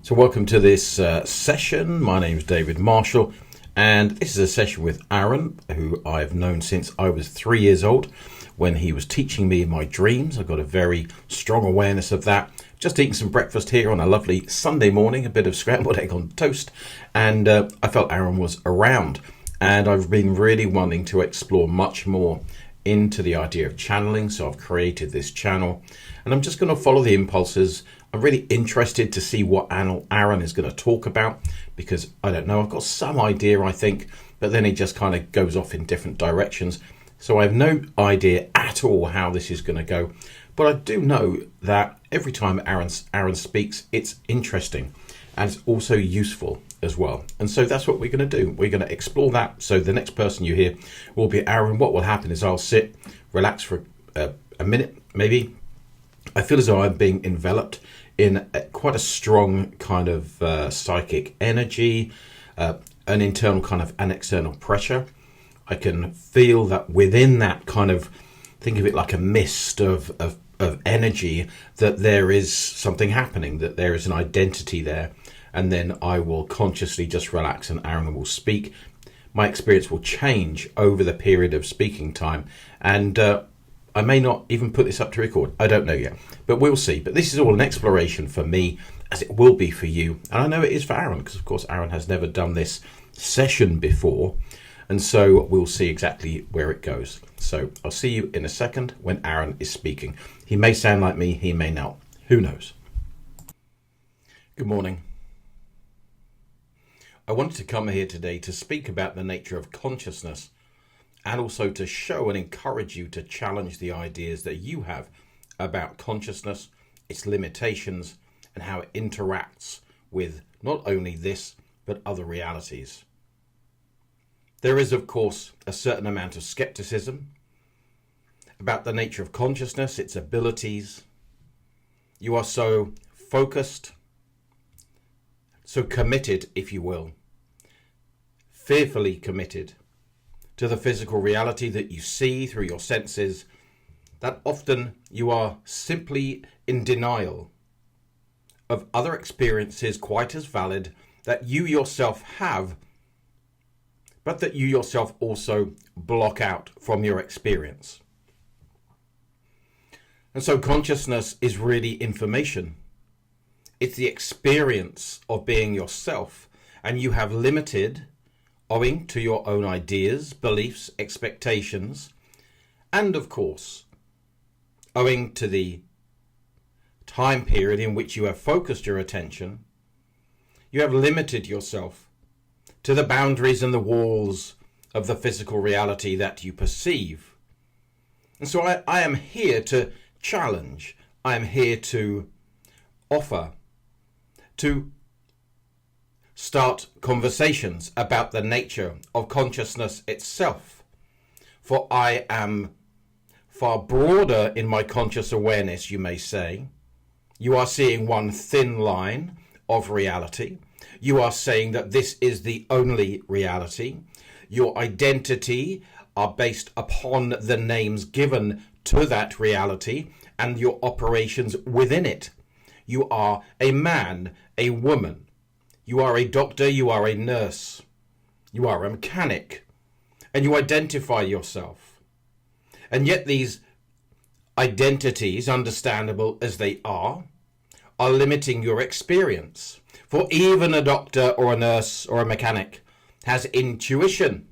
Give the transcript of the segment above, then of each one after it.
So welcome to this session. My name is David Marshall, and this is a session with Aaron, who I've known since I was 3 years old, when he was teaching me my dreams. I've got a very strong awareness of that. Just eating some breakfast here on a lovely Sunday morning, a bit of scrambled egg on toast, and I felt Aaron was around. And I've been really wanting to explore much more into the idea of channeling, so I've created this channel, and I'm just going to follow the impulses. I'm really interested to see what Aaron is going to talk about, because I don't know, I've got some idea, I think, but then he just kind of goes off in different directions. So I have no idea at all how this is going to go, but I do know that every time Aaron speaks, it's interesting and it's also useful as well. And so that's what we're going to do. We're going to explore that. So the next person you hear will be Aaron. What will happen is I'll sit, relax for a minute, maybe. I feel as though I'm being enveloped in quite a strong kind of psychic energy, an internal kind of an external pressure. I can feel that within that kind of, think of it like a mist of energy, that there is something happening, that there is an identity there. And then I will consciously just relax and Aaron will speak. My experience will change over the period of speaking time. And I may not even put this up to record. I don't know yet, but we'll see. But this is all an exploration for me, as it will be for you. And I know it is for Aaron, because of course Aaron has never done this session before. And so we'll see exactly where it goes. So I'll see you in a second when Aaron is speaking. He may sound like me, he may not. Who knows? Good morning. I wanted to come here today to speak about the nature of consciousness, and also to show and encourage you to challenge the ideas that you have about consciousness, its limitations, and how it interacts with not only this, but other realities. There is, of course, a certain amount of skepticism about the nature of consciousness, its abilities. You are so focused, so committed, if you will, fearfully committed to the physical reality that you see through your senses, that often you are simply in denial of other experiences quite as valid that you yourself have, but that you yourself also block out from your experience. And so consciousness is really information. It's the experience of being yourself, and you have limited, owing to your own ideas, beliefs, expectations, and of course, owing to the time period in which you have focused your attention, you have limited yourself to the boundaries and the walls of the physical reality that you perceive. And so I am here to challenge, I am here to offer, to start conversations about the nature of consciousness itself. For I am far broader in my conscious awareness, you may say. You are seeing one thin line of reality. You are saying that this is the only reality. Your identity are based upon the names given to that reality and your operations within it. You are a man, a woman. You are a doctor, you are a nurse. You are a mechanic. And you identify yourself. And yet these identities, understandable as they are limiting your experience. For even a doctor or a nurse or a mechanic has intuition.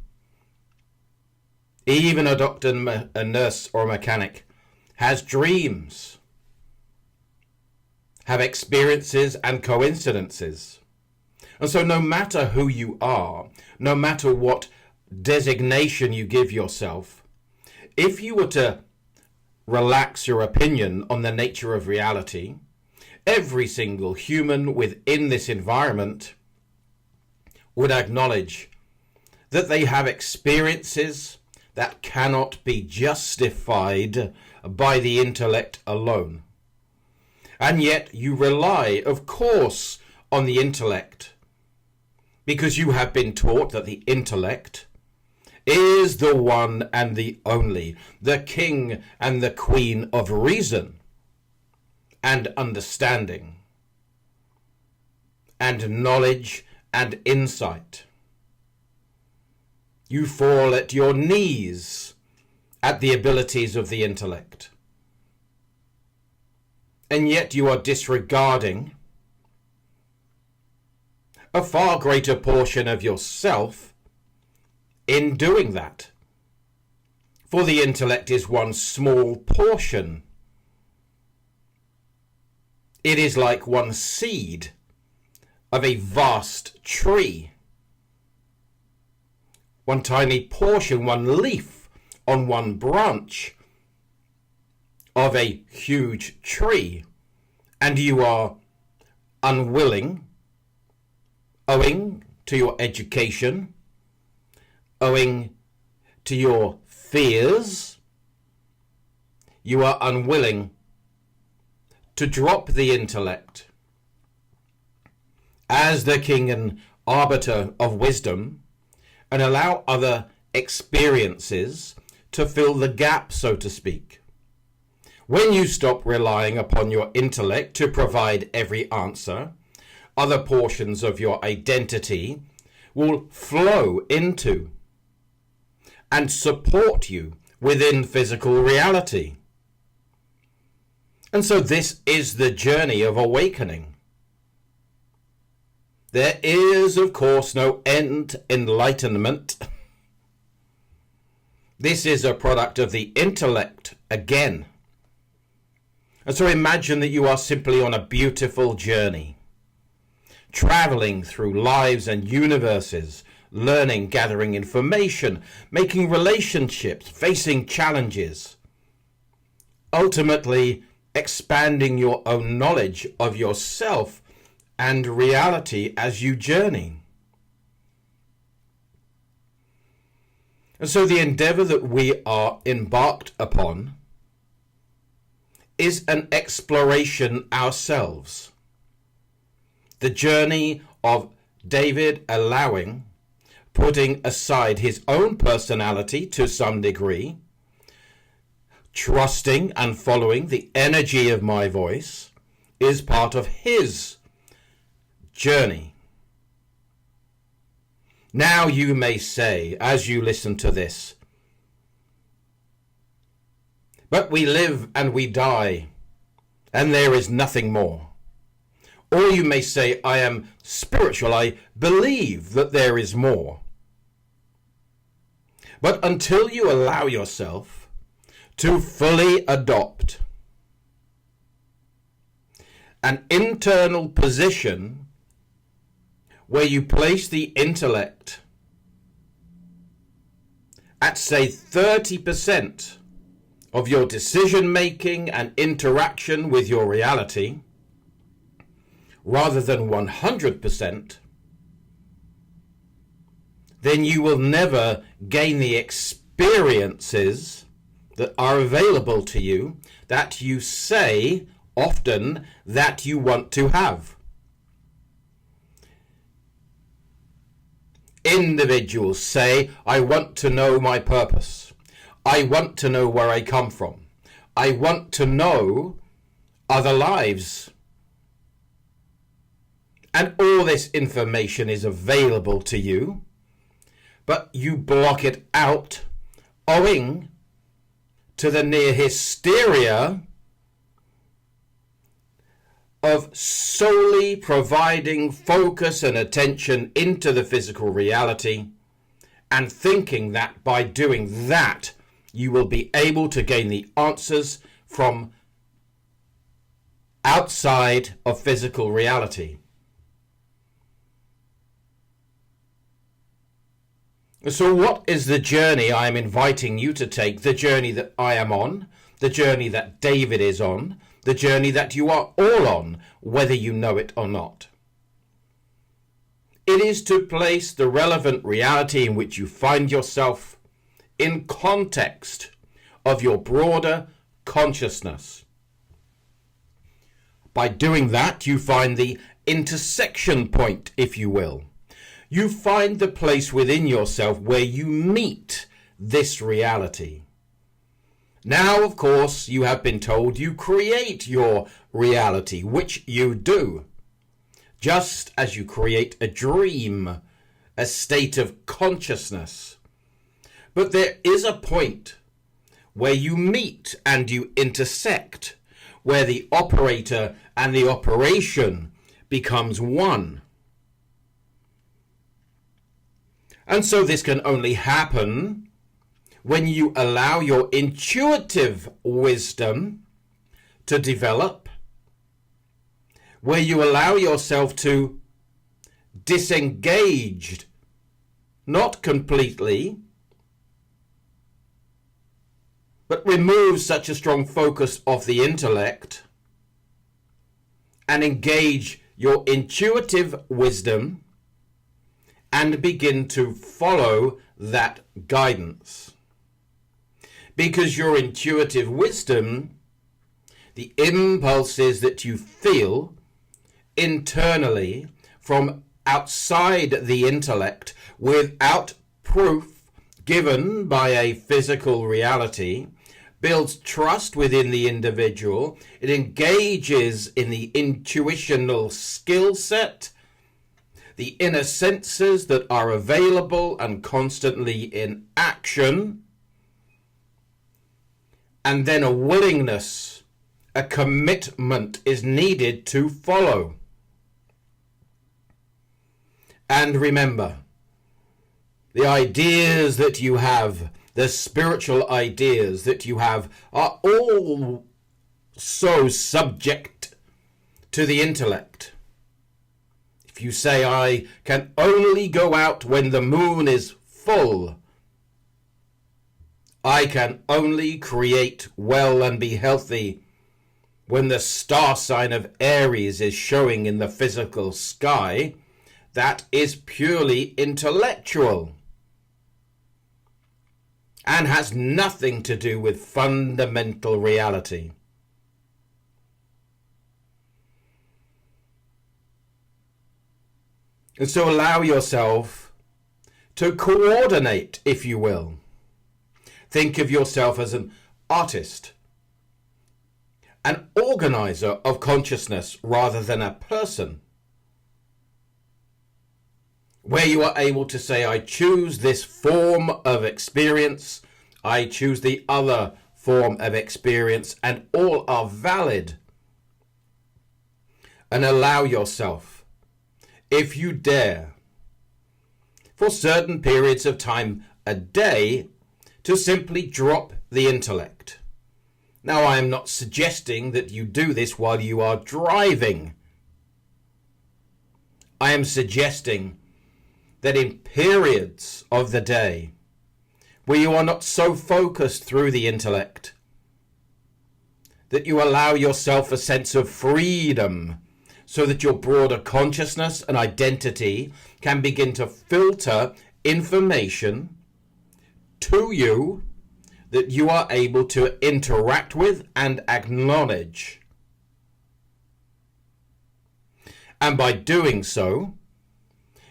Even a doctor, a nurse or a mechanic has dreams, have experiences and coincidences. And so no matter who you are, no matter what designation you give yourself, if you were to relax your opinion on the nature of reality, every single human within this environment would acknowledge that they have experiences that cannot be justified by the intellect alone. And yet you rely, of course, on the intellect, because you have been taught that the intellect is the one and the only, the king and the queen of reason and understanding. and knowledge and insight. You fall at your knees at the abilities of the intellect. And yet you are disregarding a far greater portion of yourself in doing that. For the intellect is one small portion. It is like one seed of a vast tree. One tiny portion, one leaf on one branch of a huge tree. And you are unwilling, owing to your education, owing to your fears, you are unwilling to drop the intellect as the king and arbiter of wisdom and allow other experiences to fill the gap, so to speak. When you stop relying upon your intellect to provide every answer, other portions of your identity will flow into and support you within physical reality. And so this is the journey of awakening. There is, of course, no end enlightenment. This is a product of the intellect again. And so imagine that you are simply on a beautiful journey, traveling through lives and universes, learning, gathering information, making relationships, facing challenges, ultimately expanding your own knowledge of yourself and reality as you journey. And so the endeavor that we are embarked upon is an exploration ourselves. The journey of David putting aside his own personality to some degree, trusting and following the energy of my voice, is part of his journey. Now you may say, as you listen to this, but we live and we die, and there is nothing more. Or you may say, I am spiritual, I believe that there is more. But until you allow yourself to fully adopt an internal position where you place the intellect at, say, 30% of your decision making and interaction with your reality, rather than 100%, then you will never gain the experiences that are available to you that you say often that you want to have. Individuals say, I want to know my purpose. I want to know where I come from. I want to know other lives. And all this information is available to you, but you block it out owing to the near hysteria of solely providing focus and attention into the physical reality and thinking that by doing that you will be able to gain the answers from outside of physical reality. So what is the journey I am inviting you to take, the journey that I am on, the journey that David is on, the journey that you are all on, whether you know it or not? It is to place the relevant reality in which you find yourself in context of your broader consciousness. By doing that, you find the intersection point, if you will. You find the place within yourself where you meet this reality. Now, of course, you have been told you create your reality, which you do. just as you create a dream, a state of consciousness. But there is a point where you meet and you intersect, where the operator and the operation becomes one. And so this can only happen when you allow your intuitive wisdom to develop, where you allow yourself to disengage, not completely, but remove such a strong focus of the intellect and engage your intuitive wisdom and begin to follow that guidance. Because your intuitive wisdom, the impulses that you feel internally from outside the intellect without proof given by a physical reality, builds trust within the individual. It engages in the intuitional skill set, the inner senses that are available and constantly in action, and then a willingness, a commitment is needed to follow. And remember, the ideas that you have, the spiritual ideas that you have, are all so subject to the intellect. If you say, I can only go out when the moon is full, I can only create well and be healthy when the star sign of Aries is showing in the physical sky, that is purely intellectual and has nothing to do with fundamental reality. And so allow yourself to coordinate, if you will. Think of yourself as an artist, an organizer of consciousness rather than a person, where you are able to say, I choose this form of experience, I choose the other form of experience, and all are valid. And allow yourself, if you dare, for certain periods of time a day, to simply drop the intellect. Now, I am not suggesting that you do this while you are driving. I am suggesting that in periods of the day where you are not so focused through the intellect, that you allow yourself a sense of freedom so that your broader consciousness and identity can begin to filter information to you that you are able to interact with and acknowledge. And by doing so,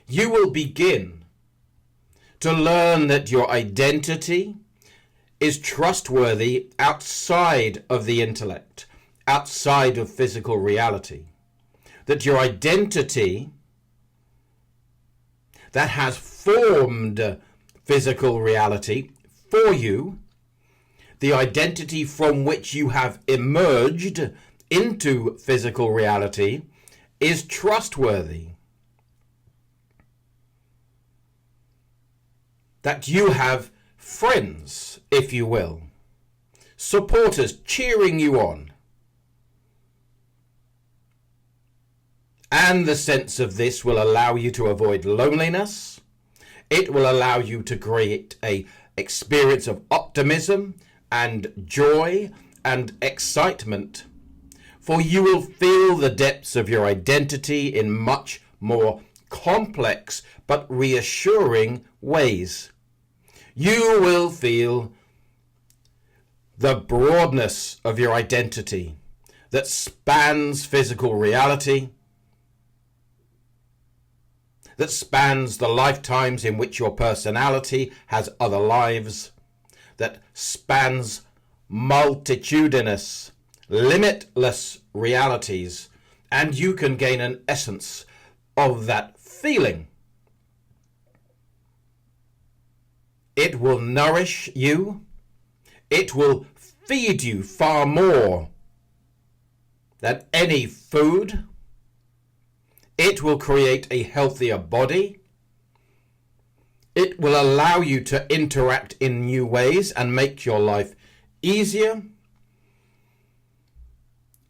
you will begin to learn that your identity is trustworthy outside of the intellect, outside of physical reality. That your identity that has formed physical reality for you, the identity from which you have emerged into physical reality, is trustworthy. That you have friends, if you will, supporters cheering you on. And the sense of this will allow you to avoid loneliness. It will allow you to create an experience of optimism and joy and excitement. For you will feel the depths of your identity in much more complex but reassuring ways. You will feel the broadness of your identity that spans physical reality, that spans the lifetimes in which your personality has other lives, that spans multitudinous, limitless realities, and you can gain an essence of that feeling. It will nourish you. It will feed you far more than any food. It will create a healthier body. It will allow you to interact in new ways and make your life easier.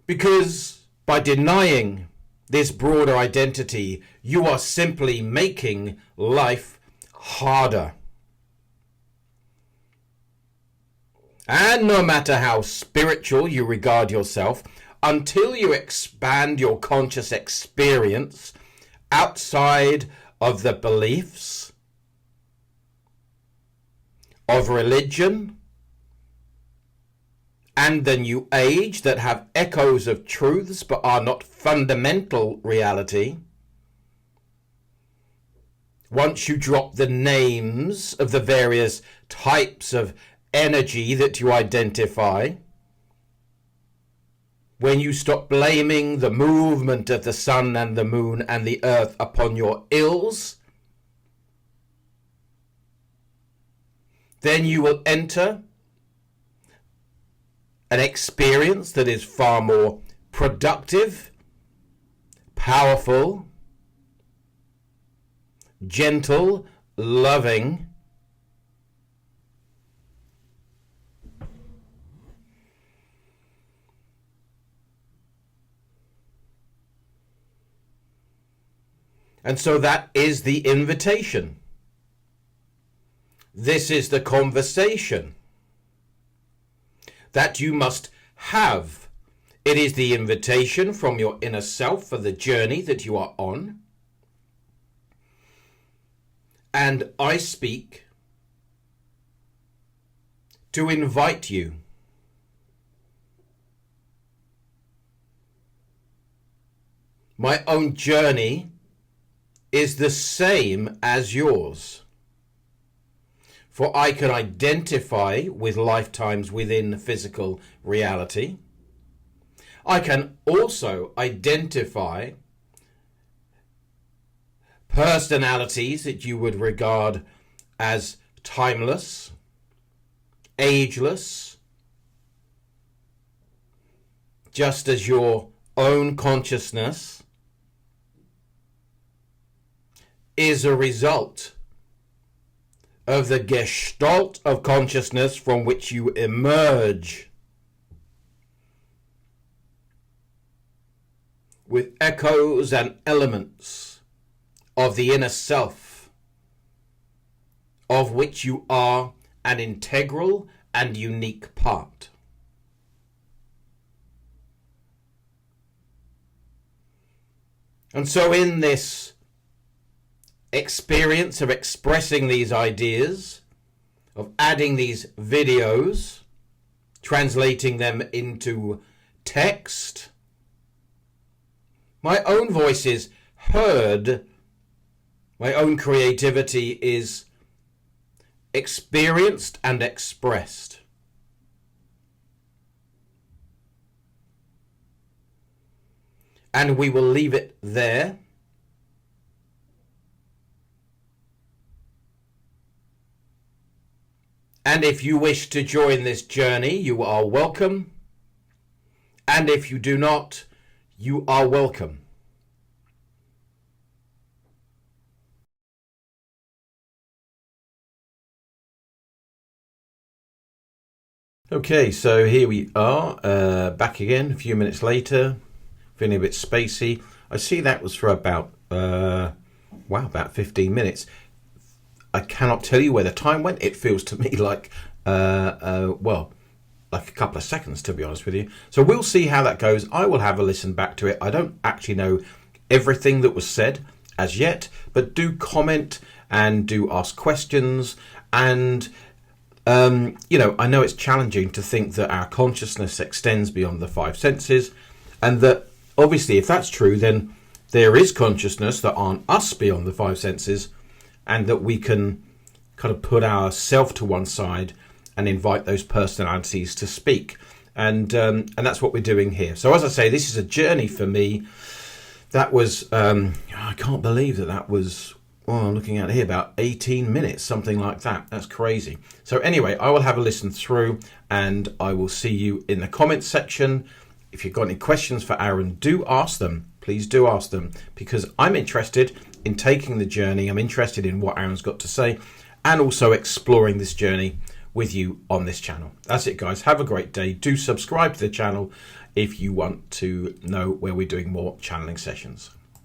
Because by denying this broader identity, you are simply making life harder. And no matter how spiritual you regard yourself, until you expand your conscious experience outside of the beliefs of religion and the New Age that have echoes of truths but are not fundamental reality, once you drop the names of the various types of energy that you identify, when you stop blaming the movement of the sun and the moon and the earth upon your ills, then you will enter an experience that is far more productive, powerful, gentle, loving, and so that is the invitation. This is the conversation that you must have. It is the invitation from your inner self for the journey that you are on. And I speak to invite you my own journey is the same as yours. For I can identify with lifetimes within physical reality. I can also identify personalities that you would regard as timeless, ageless, just as your own consciousness is a result of the gestalt of consciousness from which you emerge, with echoes and elements of the inner self, of which you are an integral and unique part. And so in this experience of expressing these ideas, of adding these videos, translating them into text, my own voice is heard, my own creativity is experienced and expressed. And we will leave it there. And if you wish to join this journey, you are welcome. And if you do not, you are welcome. Okay, so here we are, back again a few minutes later, feeling a bit spacey. I see that was for about, about 15 minutes. I cannot tell you where the time went. It feels to me like, like a couple of seconds, to be honest with you. So we'll see how that goes. I will have a listen back to it. I don't actually know everything that was said as yet, but do comment and do ask questions. And, I know it's challenging to think that our consciousness extends beyond the five senses, and that obviously if that's true, then there is consciousness that aren't us beyond the five senses, and that we can kind of put ourselves to one side and invite those personalities to speak. And that's what we're doing here. So as I say, this is a journey for me That was, I can't believe that was, well, I'm looking at here, about 18 minutes, something like that. That's crazy. So anyway, I will have a listen through and I will see you in the comments section. If you've got any questions for Aaron, do ask them. Please do ask them, because I'm interested in taking the journey. I'm interested in what Aaron's got to say and also exploring this journey with you on this channel. That's it, guys. Have a great day. Do subscribe to the channel if you want to know where we're doing more channeling sessions.